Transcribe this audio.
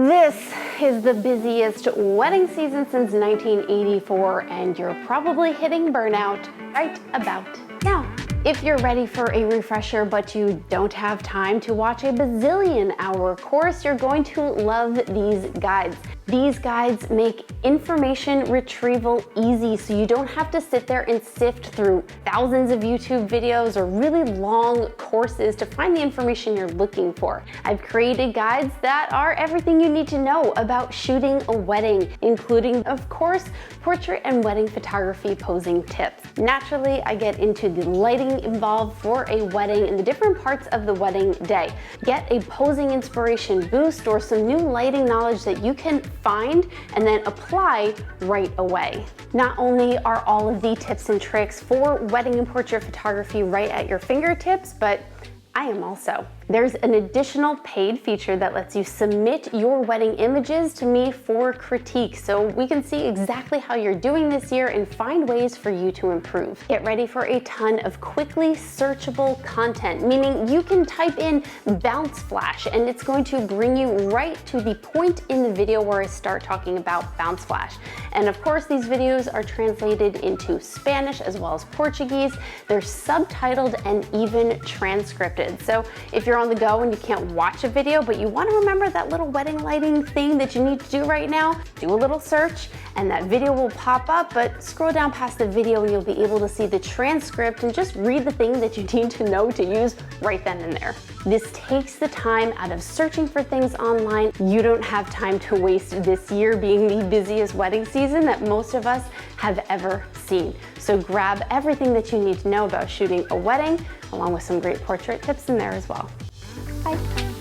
This is the busiest wedding season since 1984, and you're probably hitting burnout right about now. If you're ready for a refresher but you don't have time to watch a bazillion-hour course, you're going to love these guides. These guides make information retrieval easy, so you don't have to sit there and sift through thousands of YouTube videos or really long courses to find the information you're looking for. I've created guides that are everything you need to know about shooting a wedding, including, of course, portrait and wedding photography posing tips. Naturally, I get into the lighting involved for a wedding and the different parts of the wedding day. Get a posing inspiration boost or some new lighting knowledge that you can find and then apply right away. Not only are all of the tips and tricks for wedding and portrait photography right at your fingertips, but I am also. There's an additional paid feature that lets you submit your wedding images to me for critique, so we can see exactly how you're doing this year and find ways for you to improve. Get ready for a ton of quickly searchable content, meaning you can type in bounce flash and it's going to bring you right to the point in the video where I start talking about bounce flash. And of course, these videos are translated into Spanish as well as Portuguese. They're subtitled and even transcripted. So if you're on the go and you can't watch a video, but you want to remember that little wedding lighting thing that you need to do right now, do a little search and that video will pop up, but scroll down past the video and you'll be able to see the transcript and just read the thing that you need to know to use right then and there. This takes the time out of searching for things online. You don't have time to waste this year being the busiest wedding season that most of us have ever seen. So grab everything that you need to know about shooting a wedding, along with some great portrait tips in there as well. Bye.